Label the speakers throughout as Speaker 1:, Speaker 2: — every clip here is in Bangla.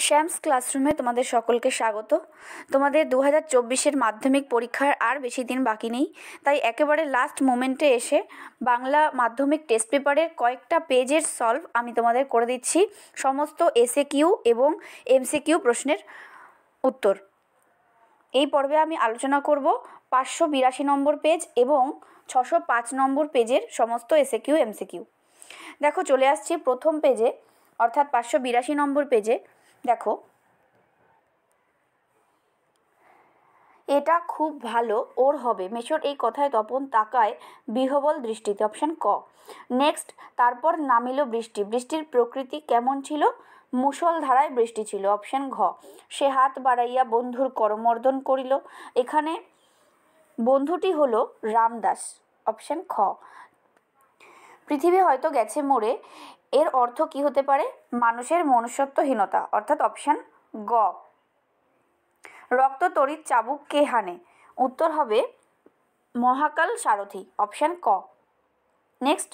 Speaker 1: শ্যামস ক্লাসরুমে তোমাদের সকলকে স্বাগত। তোমাদের 2024-এর মাধ্যমিক পরীক্ষার আর বেশি দিন বাকি নেই, তাই একেবারে লাস্ট মোমেন্টে এসে বাংলা মাধ্যমিক টেস্ট পেপারের কয়েকটা পেজের সলভ আমি তোমাদের করে দিচ্ছি, সমস্ত এসএকিউ এবং এমসিকিউ প্রশ্নের উত্তর। এই পর্বে আমি আলোচনা করব 582 নম্বর পেজ এবং 605 নম্বর পেজের সমস্ত এসএকিউ এমসিকিউ। দেখো, চলে আসছি প্রথম পেজে, অর্থাৎ 582 নম্বর পেজে। দেখো, এটা খুব ভালো ওর হবে, মেশোর এই কথায় তপন তাকায় বিহবল দৃষ্টিতে, অপশান ক। নেক্সট, তারপর নামিল বৃষ্টি, বৃষ্টির প্রকৃতি কেমন ছিল? মুষলধারায় বৃষ্টি ছিল, অপশান ঘ। সে হাত বাড়াইয়া বন্ধুর করমর্দন করিল, এখানে বন্ধুটি হলো রামদাস, অপশান খ। পৃথিবী হয়তো গেছে মরে, এর অর্থ কি হতে পারে? মানুষের মনুষ্যত্বহীনতা, অর্থাৎ অপশান গ। রক্ত তড়িৎ চাবুক কে হানে? উত্তর হবে মহাকাল সারথি, অপশান ক। নেক্সট,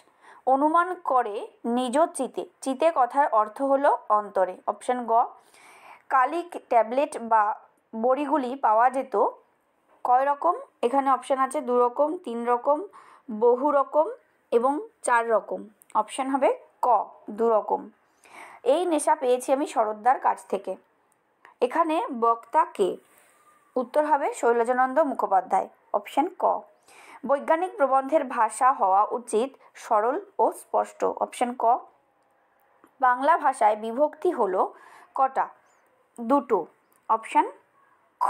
Speaker 1: অনুমান করে নিজ চিতে, চিতে কথার অর্থ হলো অন্তরে, অপশান গ। কালিক ট্যাবলেট বা বড়িগুলি পাওয়া যেত কয় রকম? এখানে অপশান আছে 2 রকম, 3 রকম, বহু রকম এবং 4 রকম, অপশান হবে ক, 2 রকম। এই নেশা পেয়েছি আমি শরৎদার কাছ থেকে, এখানে বক্তা কে? উত্তর হবে শৈলজানন্দ মুখোপাধ্যায়, অপশান ক। বৈজ্ঞানিক প্রবন্ধের ভাষা হওয়া উচিত সরল ও স্পষ্ট, অপশান ক। বাংলা ভাষায় বিভক্তি হলো কটা? 2টো, অপশান খ।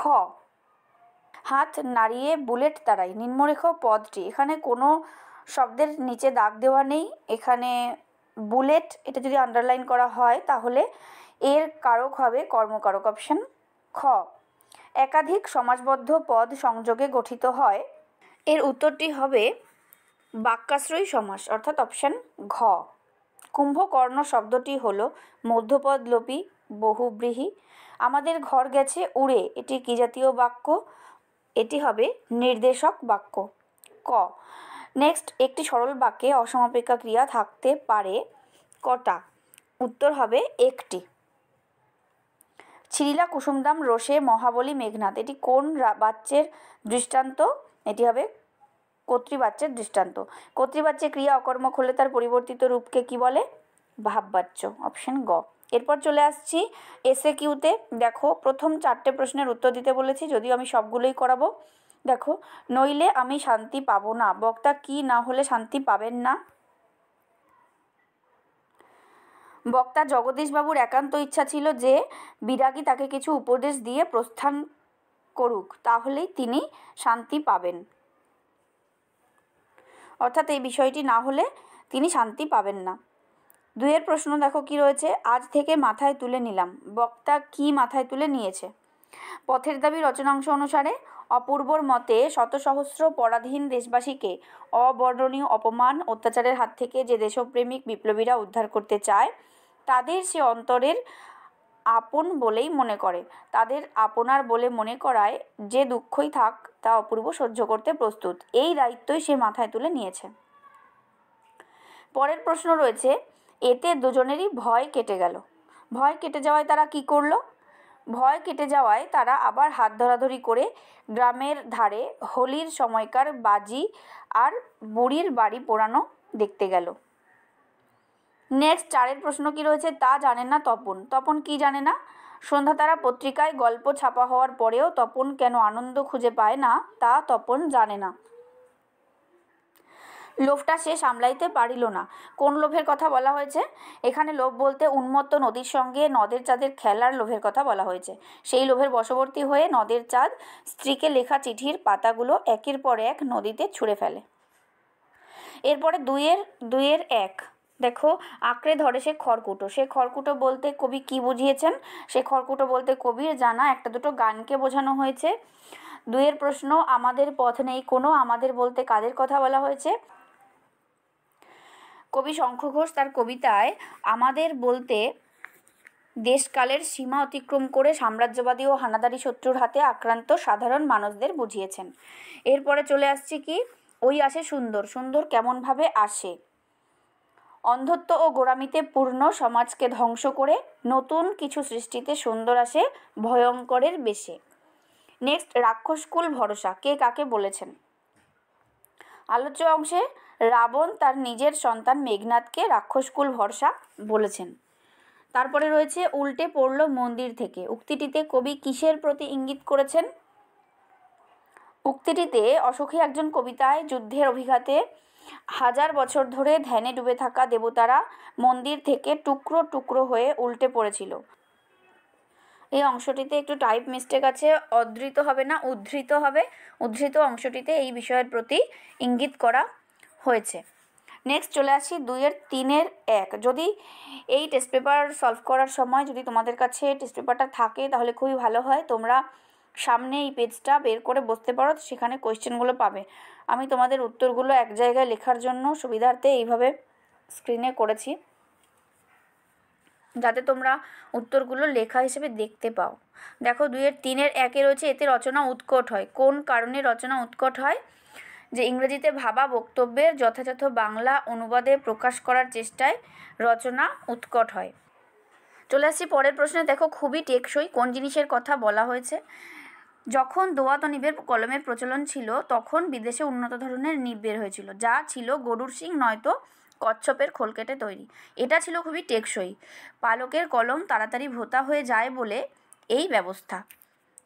Speaker 1: হাত নাড়িয়ে বুলেট তাড়াই, নিম্নরেখ পদটি, এখানে কোনো শব্দের নিচে দাগ দেওয়া নেই, এখানে বুলেট এটা যদি আন্ডারলাইন করা হয় তাহলে এর কারক হবে কর্মকারক, অপশান খ। একাধিক সমাসবদ্ধ পদ সংযোগে গঠিত হয়, এর উত্তরটি হবে বাক্যাশ্রয়ী সমাস, অর্থাৎ অপশান ঘ। কুম্ভকর্ণ শব্দটি হলো মধ্যপদলোপী বহুব্রীহি। আমাদের ঘর গেছে উড়ে, এটি কি জাতীয় বাক্য? এটি হবে নির্দেশক বাক্য, ক। নেক্সট, একটি সরল বাক্যে অসমাপিকা ক্রিয়া থাকতে পারে কটা? উত্তর হবে একটি। ছিরিলা কুসুমদাম রোষে মহাবলী মেঘনাদ, এটি কোন বাচ্যের দৃষ্টান্ত? এটি হবে কর্তৃবাচ্যের দৃষ্টান্ত। কর্তৃবাচ্যে ক্রিয়া অকর্মক হলে তার পরিবর্তিত রূপকে কি বলে? ভাববাচ্য, অপশান গ। এরপর চলে আসছি এসএকিউতে। দেখো, প্রথম 4টে প্রশ্নের উত্তর দিতে বলেছি, যদিও আমি সবগুলোই করাবো। দেখো, নইলে আমি শান্তি পাবো না, বক্তা কি না হলে শান্তি পাবেন না? বক্তা জগদীশবাবুর একান্ত ইচ্ছা ছিল যে বিরাগী তাকে কিছু উপদেশ দিয়ে প্রস্থান করুক, তাহলেই তিনি শান্তি পাবেন, অর্থাৎ এই বিষয়টি না হলে তিনি শান্তি পাবেন না। 2-এর প্রশ্ন দেখো কি রয়েছে, আজ থেকে মাথায় তুলে নিলাম, বক্তা কি মাথায় তুলে নিয়েছে? পথের দাবি রচনাংশ অনুসারে অপূর্বর মতে শত সহস্র পরাধীন দেশবাসীকে অবর্ণনীয় অপমান অত্যাচারের হাত থেকে যে দেশপ্রেমিক বিপ্লবীরা উদ্ধার করতে চায়, তাদের সে অন্তরের আপন বলেই মনে করে, তাদের আপনার বলে মনে করায় যে দুঃখই থাক তা অপূর্ব সহ্য করতে প্রস্তুত, এই দায়িত্বই সে মাথায় তুলে নিয়েছে। পরের প্রশ্ন রয়েছে, এতে দুজনেরই ভয় কেটে গেল, ভয় কেটে যাওয়ায় তারা কি করলো? ভয় কেটে যাওয়ায় তারা আবার হাত ধরাধরি করে গ্রামের ধারে হোলির সময়কার বাজি আর বুড়ির বাড়ি পোড়ানো দেখতে গেল। নেক্সট, 4-এর প্রশ্ন কি রয়েছে, তা জানে না তপন, তপন কি জানে না? সন্ধ্যাতারা পত্রিকায় গল্প ছাপা হওয়ার পরেও তপন কেন আনন্দ খুঁজে পায় না, তা তপন জানে না। লোভটা সে সামলাইতে পারিল না, কোন লোভের কথা বলা হয়েছে? এখানে লোভ বলতে উন্মত্ত নদীর সঙ্গে নদের চাঁদের খেলার লোভের কথা বলা হয়েছে। সেই লোভের বশবর্তী হয়ে নদের চাঁদ স্ত্রীকে লেখা চিঠির পাতাগুলো একের পর এক নদীতে ছুঁড়ে ফেলে। এরপরে 2-এর 1, দেখো, আঁকড়ে ধরে সে খড়কুটো, সে খড়কুটো বলতে কবি কি বুঝিয়েছেন? সে খড়কুটো বলতে কবির জানা একটা দুটো গানকে বোঝানো হয়েছে। 2-এর প্রশ্ন, আমাদের পথ নেই কোনো, আমাদের বলতে কাদের কথা বলা হয়েছে? কবি শঙ্খ ঘোষ তার কবিতায় আমাদের বলতে দেশকালের সীমা অতিক্রম করে সাম্রাজ্যবাদী ও হানাদারি শত্রুর হাতে আক্রান্ত সাধারণ মানুষদের বুঝিয়েছেন। এরপরে চলে আসছি কি, ওই আসে সুন্দর, সুন্দর কেমনভাবে আসে? অন্ধত্ব ও গোঁড়ামিতে পূর্ণ সমাজকে ধ্বংস করে নতুন কিছু সৃষ্টিতে সুন্দর আসে ভয়ঙ্করের বেশে। নেক্সট, রাক্ষসকুল ভরসা কে কাকে বলেছেন? আলোচ্য অংশে রাবণ তার নিজের সন্তান মেঘনাদকে রাক্ষসকুল ভরসা বলেছেন। তারপরে রয়েছে উল্টে পড়ল মন্দির থেকে, উক্তিটিতে কবি কিসের প্রতি ইঙ্গিত করেছেন? উক্তিটিতে অসুখী একজন কবিতায় যুদ্ধের অভিঘাতে হাজার বছর ধরে ধ্যানে ডুবে থাকা দেবতারা মন্দির থেকে টুকরো টুকরো হয়ে উল্টে পড়েছিল। এই অংশটিতে একটু টাইপ মিস্টেক আছে, অধৃত হবে না, উদ্ধৃত হবে। উদ্ধৃত অংশটিতে এই বিষয়ের প্রতি ইঙ্গিত করা হয়েছে। নেক্সট চলে আসি 2-এর 3-এর 1। যদি এই টেস্ট পেপার সলভ করার সময় যদি তোমাদের কাছে টেস্ট পেপারটা থাকে তাহলে খুবই ভালো হয়। তোমরা সামনে এই পেজটা বের করে বসতে পারো, সেখানে কোয়েশ্চেনগুলো পাবে। আমি তোমাদের উত্তরগুলো এক জায়গায় লেখার জন্য সুবিধার্থে এইভাবে স্ক্রিনে করেছি, যাতে তোমরা উত্তরগুলো লেখা হিসেবে দেখতে পাও। দেখো 2-এর 3-এর 1-এ রয়েছে এতে রচনা উৎকট হয়। কোন কারণে রচনা উৎকট হয়? যে ইংরেজিতে ভাবা বক্তব্যের যথাযথ বাংলা অনুবাদে প্রকাশ করার চেষ্টায় রচনা উৎকট হয়। চলে আসছি পরের প্রশ্নে। দেখো খুবই টেকসই কোন জিনিসের কথা বলা হয়েছে? যখন দোয়াত ও নিবের কলমের প্রচলন ছিল তখন বিদেশে উন্নত ধরনের নিব বের হয়েছিল, যা ছিল গরুর শিং নয়তো কচ্ছপের খোল কেটে তৈরি। এটা ছিল খুবই টেকসই। পালকের কলম তাড়াতাড়ি ভোঁতা হয়ে যায় বলে এই ব্যবস্থা।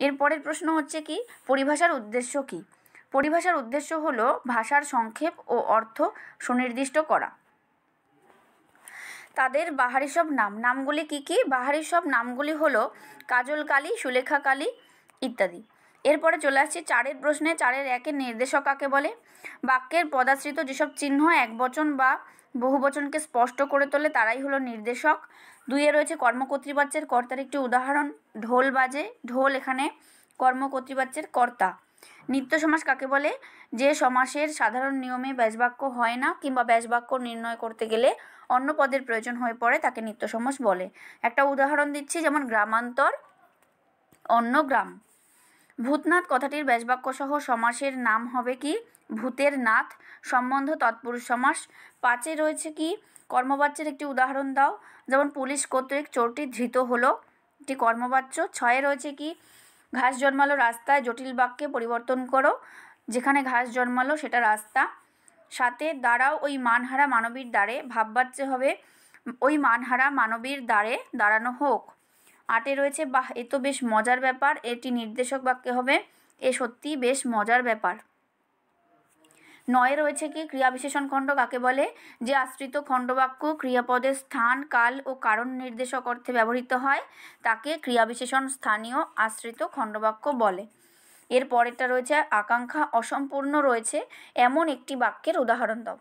Speaker 1: এর পরের প্রশ্ন হচ্ছে কি, পরিভাষার উদ্দেশ্য কি? পরিভাষার উদ্দেশ্য হলো ভাষার সংক্ষেপ ও অর্থ সুনির্দিষ্ট করা। তাদের বাহারি সব নামগুলি কি কি? বাহারি সব নামগুলি হলো কাজল কালী, সুলেখা কালী ইত্যাদি। এরপরে চলে আসছি 4-এর প্রশ্নে। 4-এর 1-এর নির্দেশক কাকে বলে? বাক্যের পদাশ্রিত যেসব চিহ্ন একবচন বা বহুবচনকে স্পষ্ট করে তোলে তারাই হলো নির্দেশক। 2-এ রয়েছে কর্মকর্তৃবাচ্যের কর্তার একটি উদাহরণ, ঢোল বাজে। ঢোল এখানে কর্মকর্তৃবাচ্যের কর্তা। নিত্য সমাস কাকে বলে? যে সমাসের সাধারণ নিয়মে ব্যাসবাক্য হয় না কিংবা ব্যাসবাক্য নির্ণয় করতে গেলে অন্য পদের প্রয়োজন হয়ে পড়ে, তাকে নিত্য সমাস বলে। একটা উদাহরণ দিচ্ছি, যেমন গ্রামান্তর, অন্য গ্রাম। ভূতনাথ কথাটির ব্যাসবাক্য সহ সমাসের নাম হবে কি? ভূতের নাথ। সম্বন্ধ তৎপুরুষ সমাস। 5-এ রয়েছে কি? কর্মবাচ্যের একটি উদাহরণ দাও। যেমন পুলিশ কর্তৃক চোরটি ধৃত হলো, একটি কর্মবাচ্য। 6-এ রয়েছে কি? ঘাস জন্মালো রাস্তায়, জটিল বাক্যে পরিবর্তন করো, যেখানে ঘাস জন্মালো সেটা রাস্তা। 7-এ দাঁড়াও ওই মানহারা মানবীর দ্বারে, ভাববাচ্যে হবে ওই মানহারা মানবীর দ্বারে দাঁড়ানো হোক। 8-এ রয়েছে বাহ এ তো বেশ মজার ব্যাপার, এটি নির্দেশক বাক্যে হবে এ সত্যি বেশ মজার ব্যাপার। 9-এ রয়েছে কি? ক্রিয়াবিশেষণ খণ্ড কাকে বলে? যে আশ্রিত খণ্ডবাক্য ক্রিয়াপদের স্থান, কাল ও কারণ নির্দেশক অর্থে ব্যবহৃত হয় তাকে ক্রিয়াবিশেষণ স্থানীয় আশ্রিত খণ্ডবাক্য বলে। এর পরেরটা রয়েছে আকাঙ্ক্ষা অসম্পূর্ণ রয়েছে এমন একটি বাক্যের উদাহরণ দাও।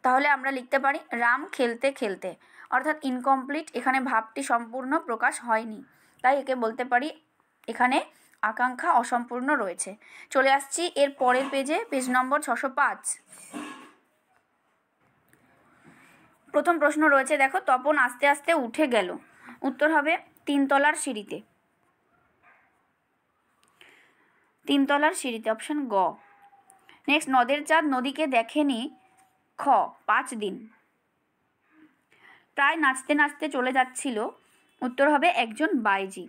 Speaker 1: তাহলে আমরা লিখতে পারি রাম খেলতে খেলতে, অর্থাৎ ইনকমপ্লিট, এখানে ভাবটি সম্পূর্ণ প্রকাশ হয়নি, তাই একে বলতে পারি এখানে আকাঙ্ক্ষা অসম্পূর্ণ রয়েছে। চলে আসছি এর পরের পেজে, পেজ নম্বর 605। প্রথম প্রশ্ন রয়েছে, দেখো তপন আস্তে আস্তে উঠে গেল। উত্তর হবে 3 তলার সিঁড়িতে। 3 তলার সিঁড়িতে, অপশন গ। নেক্সট, নদের চাঁদ নদীকে দেখেনি, খ 5 দিন। প্রায় নাচতে নাচতে চলে যাচ্ছিল, উত্তর হবে একজন বাইজি।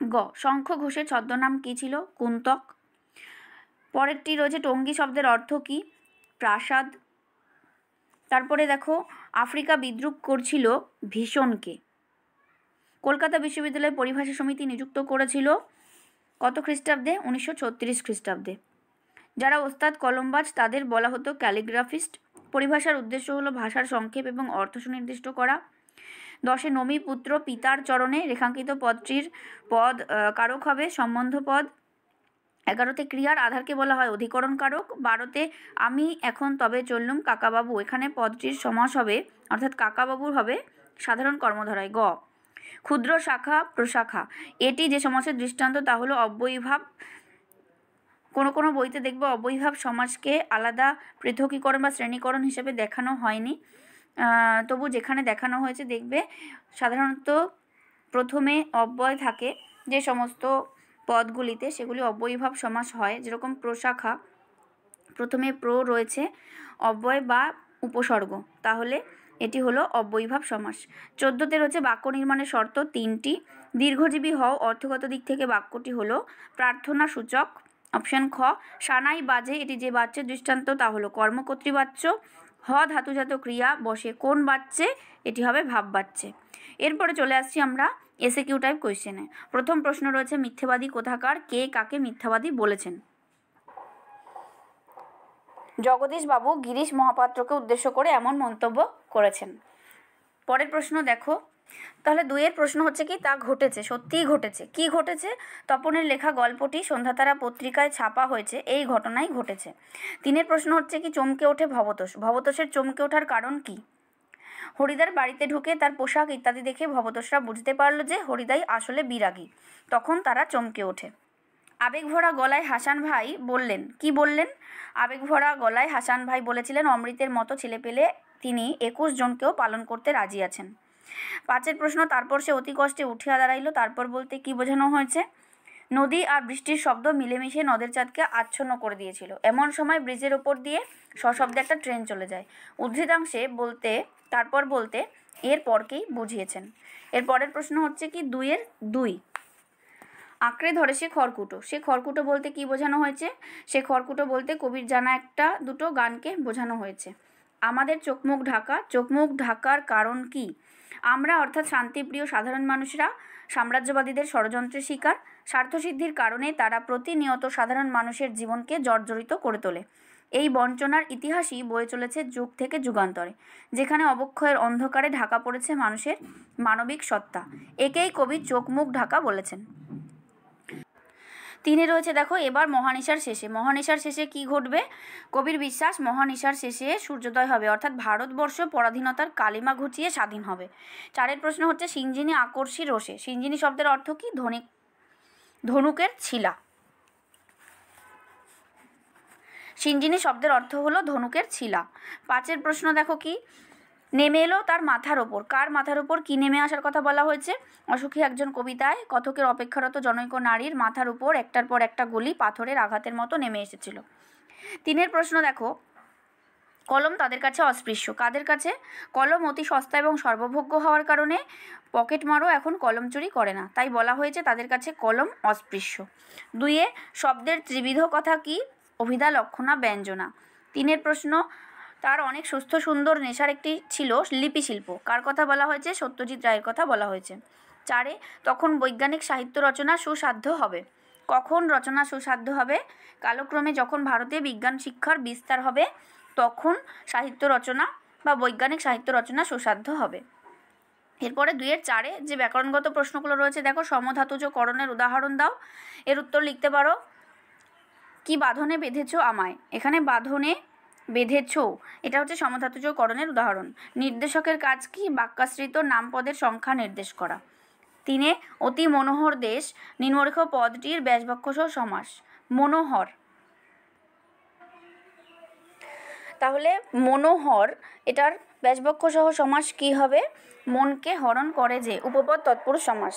Speaker 1: গ শঙ্খ ঘোষের ছদ্মনাম কী ছিল? কুন্তক। পরেরটি রয়েছে টঙ্গী শব্দের অর্থ কী? প্রাসাদ। তারপরে দেখো আফ্রিকা বিদ্রুপ করছিল ভীষণকে। কলকাতা বিশ্ববিদ্যালয় পরিভাষা সমিতি নিযুক্ত করেছিল কত খ্রিস্টাব্দে? 1936 খ্রিস্টাব্দে। যারা ওস্তাদ কলমবাজ তাদের বলা হতো ক্যালিগ্রাফিস্ট। পরিভাষার উদ্দেশ্য হলো ভাষার সংক্ষেপ এবং অর্থ সুনির্দিষ্ট করা। 10-এ নমি পুত্র পিতার চরণে রেখাঙ্কিত পদটির পদ কারক হবে সম্বন্ধ পদ। 11-তে ক্রিয়ার আধারকে বলা হয় অধিকরণ কারক। 12-তে আমি এখন তবে চললুম কাকাবাবু, এখানে পদটির সমাস হবে অর্থাৎ কাকাবাবুর হবে সাধারণ কর্মধারায়। গ ক্ষুদ্র শাখা প্রশাখা, এটি যে সমাসের দৃষ্টান্ত তা হলো অব্যয়ীভাব। কোনো কোনো বইতে দেখবে অব্যয়ীভাব সমাসকে আলাদা পৃথকীকরণ বা শ্রেণীকরণ হিসেবে দেখানো হয়নি, তবু যেখানে দেখানো হয়েছে দেখবে সাধারণত প্রথমে অব্যয় থাকে যে সমস্ত পদগুলিতে, সেগুলি অব্যয়ীভাব সমাস হয়। যেরকম প্রশাখা, প্রথমে প্র রয়েছে অব্যয় বা উপসর্গ, তাহলে এটি হলো অব্যয়ীভাব সমাস। 14তে রয়েছে বাক্য নির্মাণের শর্ত 3টি। দীর্ঘজীবী হও অর্থগত দিক থেকে বাক্যটি হলো প্রার্থনা সূচক। অপশন খ। সানাই বাজে, এটি যে বাচ্যের দৃষ্টান্ত তা হলো কর্মকর্তৃবাচ্য। হ ধাতুজাত ক্রিয়া বসে কোন বাচ্চে, এটি হবে ভাব বাচ্চে। এরপরে চলে আসছি আমরা এসএকিউ টাইপ কোয়েশ্চেনে। প্রথম প্রশ্ন রয়েছে মিথ্যেবাদী কোথাকার, কে কাকে মিথ্যাবাদী বলেছেন? জগদীশবাবু গিরিশ মহাপাত্রকে উদ্দেশ্য করে এমন মন্তব্য করেছেন। পরের প্রশ্ন দেখো, তাহলে 2-এর প্রশ্ন হচ্ছে কি তা ঘটেছে, সত্যিই ঘটেছে। কি ঘটেছে? তপনের লেখা গল্পটি সন্ধ্যাতারা পত্রিকায় ছাপা হয়েছে, এই ঘটনাই ঘটেছে। 3-এর প্রশ্ন হচ্ছে কি চমকে ওঠে ভবতোষ, ভবতোষের চমকে ওঠার কারণ কি? হরিদার বাড়িতে ঢুকে তার পোশাক ইত্যাদি দেখে ভবতোষরা বুঝতে পারল যে হরিদাই আসলে বিরাগী, তখন তারা চমকে ওঠে। আবেগভরা গলায় হাসান ভাই বললেন, কি বললেন? আবেগভরা গলায় হাসান ভাই বলেছিলেন অমৃতের মতো ছেলে পেলে তিনি 21 জনকেও পালন করতে রাজি আছেন। 5-এর প্রশ্ন, তারপর সে অতি কষ্টে উঠিয়া দাঁড়াইল, তারপর বলতে কি বোঝানো হয়েছে? নদী আর বৃষ্টির শব্দ মিলেমিশে নদের চাঁদকে আচ্ছন্ন করে দিয়েছিল। এমন সময় ব্রিজের ওপর দিয়ে সশব্দে একটা ট্রেন চলে যায়। উদ্ধৃতাংশে বলতে তারপর বলতে এর পরকেই বুঝিয়েছেন। এর পরের প্রশ্ন হচ্ছে কি 2-এর 2। আঁকড়ে ধরে সে খড়কুটো, সে খড়কুটো বলতে কি বোঝানো হয়েছে? সে খড়কুটো বলতে কবির জানা একটা দুটো গানকে বোঝানো হয়েছে। আমাদের চোখমুখ ঢাকা, চোখমুখ ঢাকার কারণ কি? আমরা অর্থাৎ শান্তিপ্রিয় সাধারণ মানুষরা সাম্রাজ্যবাদীদের ষড়যন্ত্রের শিকার। স্বার্থসিদ্ধির কারণে তারা প্রতিনিয়ত সাধারণ মানুষের জীবনকে জর্জরিত করে তোলে। এই বঞ্চনার ইতিহাসই বয়ে চলেছে যুগ থেকে যুগান্তরে, যেখানে অবক্ষয়ের অন্ধকারে ঢাকা পড়েছে মানুষের মানবিক সত্তা। একেই কবি চোখমুখ ঢাকা বলেছেন। 3-এ রয়েছে দেখো, এবার মহানিশার শেষে, মহানিশার শেষে কি ঘটবে? কবির বিশ্বাস মহানিশার শেষে সূর্যোদয় হবে, অর্থাৎ ভারতবর্ষ পরাধীনতার কালিমা ঘুচিয়ে স্বাধীন হবে। 4-এর প্রশ্ন হচ্ছে সিঞ্জিনী আকর্ষী রোষে, সিঞ্জিনী শব্দের অর্থ কি? ধনুকের ছিলা। সিঞ্জিনী শব্দের অর্থ হলো ধনুকের ছিলা। 5-এর প্রশ্ন দেখো কি, নেমে এলো তার মাথার ওপর, কার মাথার ওপর কি নেমে আসার কথা বলা হয়েছে? অসুখী একজন কবিতায় কথকের অপেক্ষারত জনৈক নারীর মাথার উপর একটার পর একটা গুলি পাথরের আঘাতের মতো নেমে এসেছিল। 3-এর প্রশ্ন দেখো, কলম তাদের কাছে অস্পৃশ্য, কাদের কাছে? কলম অতি সস্তা এবং সর্বভোগ্য হওয়ার কারণে পকেটমারও এখন কলম চুরি করে না, তাই বলা হয়েছে তাদের কাছে কলম অস্পৃশ্য। 2-এ শব্দের ত্রিবিধ কথা কি? অভিধা, লক্ষণা, ব্যঞ্জনা। 3-এর প্রশ্ন, তার অনেক সুস্থ সুন্দর নেশার একটি ছিল লিপিশিল্প, কার কথা বলা হয়েছে? সত্যজিৎ রায়ের কথা বলা হয়েছে। 4-এ তখন বৈজ্ঞানিক সাহিত্য রচনা সুসাধ্য হবে, কখন রচনা সুসাধ্য হবে? কালক্রমে যখন ভারতে বিজ্ঞান শিক্ষার বিস্তার হবে তখন সাহিত্য রচনা বা বৈজ্ঞানিক সাহিত্য রচনা সুসাধ্য হবে। এরপরে 2-এর 4-এ যে ব্যাকরণগত প্রশ্নগুলো রয়েছে দেখো, সমধাতুজ করণের উদাহরণ দাও। এর উত্তর লিখতে পারো, কি বাঁধনে বেঁধেছ আমায়, এখানে বাঁধনে বেঁধেছ এটা হচ্ছে সমধাতুজ করণের উদাহরণ। নির্দেশকের কাজ কি? বাক্যাশ্রিত নামপদের সংখ্যা নির্দেশ করা। 3-এ অতি মনোহর দেশ, নিম্নরেখ পদটির ব্যাসবাক্যসহ সমাস। মনোহর, তাহলে মনোহর এটার ব্যাসবাক্যসহ সমাস কি হবে? মনকে হরণ করে যে, উপপদ তৎপুরুষ সমাস।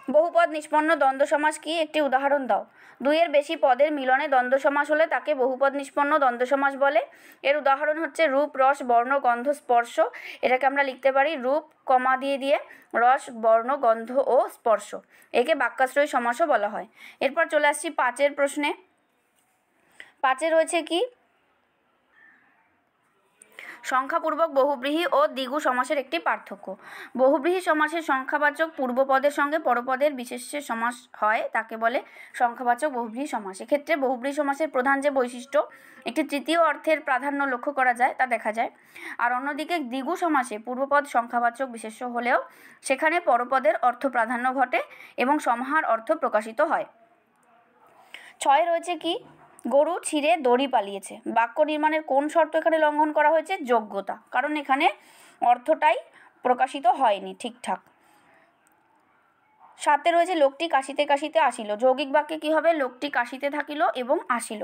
Speaker 1: বহুপদ নিষ্পন্ন দ্বন্দ্ব সমাস কি? একটি উদাহরণ দাও। 2-এর বেশি পদের মিলনে দ্বন্দ্ব সমাস হলে তাকে বহুপদ নিষ্পন্ন দ্বন্দ্ব সমাস বলে। এর উদাহরণ হচ্ছে রূপ, রস, বর্ণ, গন্ধ, স্পর্শ। এটাকে আমরা লিখতে পারি রূপ কমা দিয়ে রস, বর্ণ, গন্ধ ও স্পর্শ। একে বাক্যাশ্রয়ী সমাসও বলা হয়। এরপর চলে আসছি 5-এর প্রশ্নে। 5-এ রয়েছে কি? সংখ্যাপূর্বক বহুব্রীহি ও দ্বিগু সমাসের একটি পার্থক্য। বহুব্রীহি সমাসের সংখ্যাবাচক পূর্বপদের সঙ্গে পরপদের বিশেষ্যের সমাস হয়, তাকে বলে সংখ্যাবাচক বহুব্রীহি সমাস। এক্ষেত্রে বহুব্রীহি সমাসের প্রধান যে বৈশিষ্ট্য, একটি তৃতীয় অর্থের প্রাধান্য লক্ষ্য করা যায়, তা দেখা যায়। আর অন্যদিকে দ্বিগু সমাসে পূর্বপদ সংখ্যাবাচক বিশেষ্য হলেও সেখানে পরপদের অর্থ প্রাধান্য ঘটে এবং সমাহার অর্থ প্রকাশিত হয়। 6-এ রয়েছে কি? গরু ছিঁড়ে দড়ি পালিয়েছে। বাক্য নির্মাণের কোন শর্ত এখানে লঙ্ঘন করা হয়েছে? যোগ্যতা, কারণ এখানে অর্থটাই প্রকাশিত হয়নি ঠিকঠাক। 7-এ রয়েছে লোকটি কাশিতে কাশিতে আসিল। যৌগিক বাক্যে কি হবে? লোকটি কাশিতে থাকিল এবং আসিল।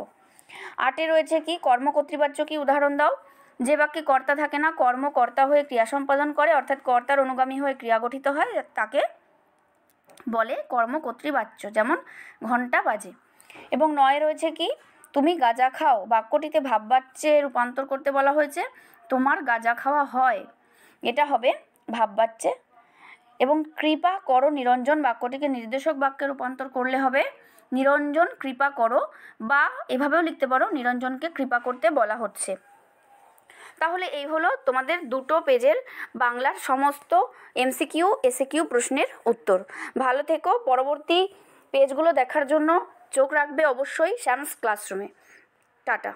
Speaker 1: 8-এ রয়েছে কি? কর্মকর্তৃবাচ্য কি? উদাহরণ দাও। যে বাক্যে কর্তা থাকে না, কর্ম কর্তা হয়ে ক্রিয়া সম্পাদন করে, অর্থাৎ কর্তার অনুগামী হয়ে ক্রিয়া গঠিত হয়, তাকে বলে কর্মকর্তৃবাচ্য, যেমন ঘণ্টা বাজে। এবং 9-এ রয়েছে কি? তুমি গাঁজা খাও বাক্যটিতে ভাববাচ্যে রূপান্তর করতে বলা হয়েছে। তোমার গাঁজা খাওয়া হয়, এটা হবে ভাববাচ্যে। এবং কৃপা করো নিরঞ্জন বাক্যটিকে নির্দেশক বাক্যে রূপান্তর করলে হবে নিরঞ্জন কৃপা করো, বা এভাবেও লিখতে পারো নিরঞ্জনকে কৃপা করতে বলা হচ্ছে। তাহলে এই হলো তোমাদের 2 পেজের বাংলার সমস্ত এমসিকিউ এসএকিউ প্রশ্নের উত্তর। ভালো থেকো, পরবর্তী পেজগুলো দেখার জন্য চোখ রাখবে অবশ্যই শ্যামস ক্লাসরুমে। টাটা।